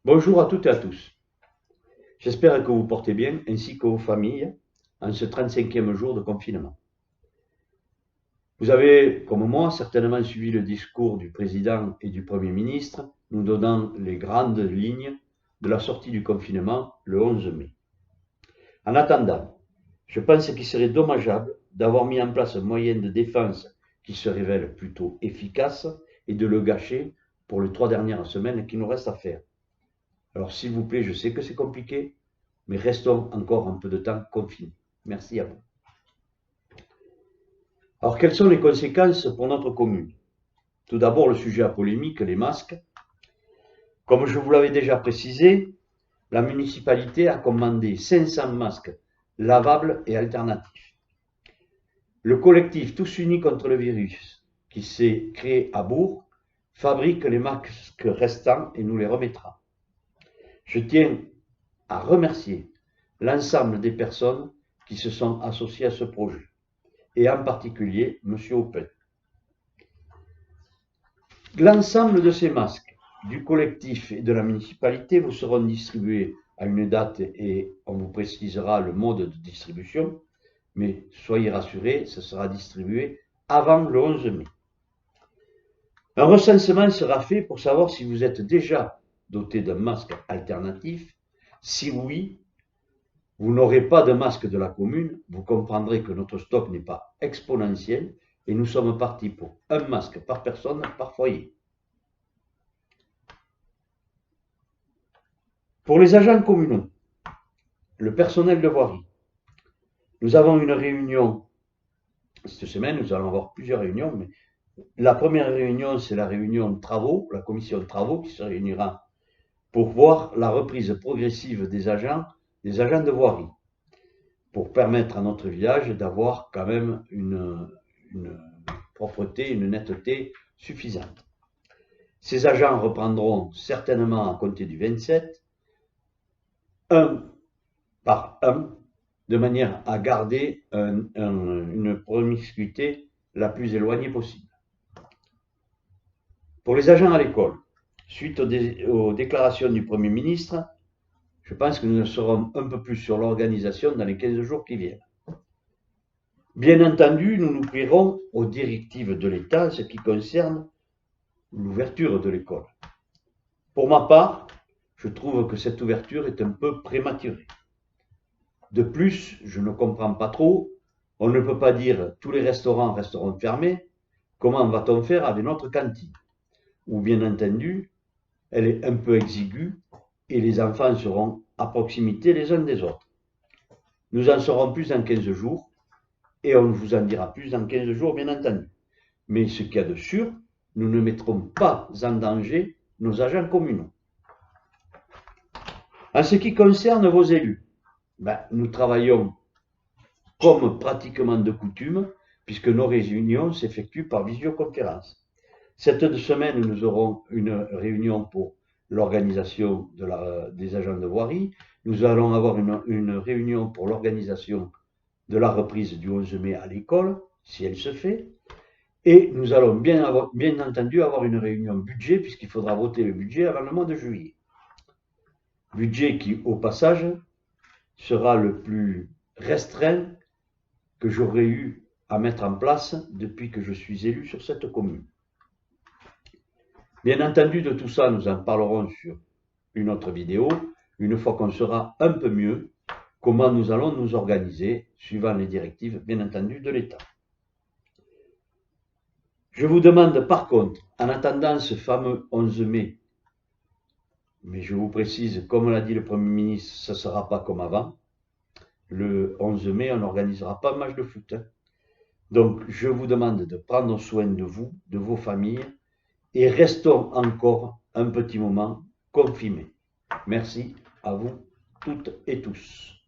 Bonjour à toutes et à tous. J'espère que vous portez bien, ainsi que vos familles, en ce 35e jour de confinement. Vous avez, comme moi, certainement suivi le discours du président et du Premier ministre, nous donnant les grandes lignes de la sortie du confinement le 11 mai. En attendant, je pense qu'il serait dommageable d'avoir mis en place un moyen de défense qui se révèle plutôt efficace et de le gâcher pour les 3 dernières semaines qu'il nous reste à faire. Alors s'il vous plaît, je sais que c'est compliqué, mais restons encore un peu de temps confinés. Merci à vous. Alors quelles sont les conséquences pour notre commune? Tout d'abord le sujet à polémique, les masques. Comme je vous l'avais déjà précisé, la municipalité a commandé 500 masques lavables et alternatifs. Le collectif Tous Unis contre le virus, qui s'est créé à Bourg, fabrique les masques restants et nous les remettra. Je tiens à remercier l'ensemble des personnes qui se sont associées à ce projet, et en particulier M. Open. L'ensemble de ces masques du collectif et de la municipalité vous seront distribués à une date et on vous précisera le mode de distribution, mais soyez rassurés, ce sera distribué avant le 11 mai. Un recensement sera fait pour savoir si vous êtes déjà doté d'un masque alternatif. Si oui, vous n'aurez pas de masque de la commune, vous comprendrez que notre stock n'est pas exponentiel et nous sommes partis pour un masque par personne par foyer. Pour les agents communaux, le personnel de voirie, nous avons une réunion cette semaine, nous allons avoir plusieurs réunions, mais la première réunion, c'est la réunion de travaux, la commission de travaux qui se réunira pour voir la reprise progressive des agents de voirie, pour permettre à notre village d'avoir quand même une propreté, une netteté suffisante. Ces agents reprendront certainement à compter du 27, un par un, de manière à garder une promiscuité la plus éloignée possible. Pour les agents à l'école, suite aux déclarations du Premier ministre, je pense que nous en saurons un peu plus sur l'organisation dans les 15 jours qui viennent. Bien entendu, nous nous plierons aux directives de l'État en ce qui concerne l'ouverture de l'école. Pour ma part, je trouve que cette ouverture est un peu prématurée. De plus, je ne comprends pas trop, on ne peut pas dire tous les restaurants resteront fermés, comment va-t-on faire avec notre cantine? Ou bien entendu, elle est un peu exiguë et les enfants seront à proximité les uns des autres. Nous en saurons plus dans 15 jours et on vous en dira plus dans 15 jours, bien entendu. Mais ce qu'il y a de sûr, nous ne mettrons pas en danger nos agents communaux. En ce qui concerne vos élus, nous travaillons comme pratiquement de coutume, puisque nos réunions s'effectuent par visioconférence. Cette semaine, nous aurons une réunion pour l'organisation des agents de voirie. Nous allons avoir une réunion pour l'organisation de la reprise du 11 mai à l'école, si elle se fait. Et nous allons bien entendu avoir une réunion budget, puisqu'il faudra voter le budget avant le mois de juillet. Budget qui, au passage, sera le plus restreint que j'aurais eu à mettre en place depuis que je suis élu sur cette commune. Bien entendu, de tout ça, nous en parlerons sur une autre vidéo, une fois qu'on sera un peu mieux, comment nous allons nous organiser, suivant les directives, bien entendu, de l'État. Je vous demande par contre, en attendant ce fameux 11 mai, mais je vous précise, comme l'a dit le Premier ministre, ce ne sera pas comme avant. Le 11 mai, on n'organisera pas un match de foot. Donc, je vous demande de prendre soin de vous, de vos familles, et restons encore un petit moment confinés. Merci à vous toutes et tous.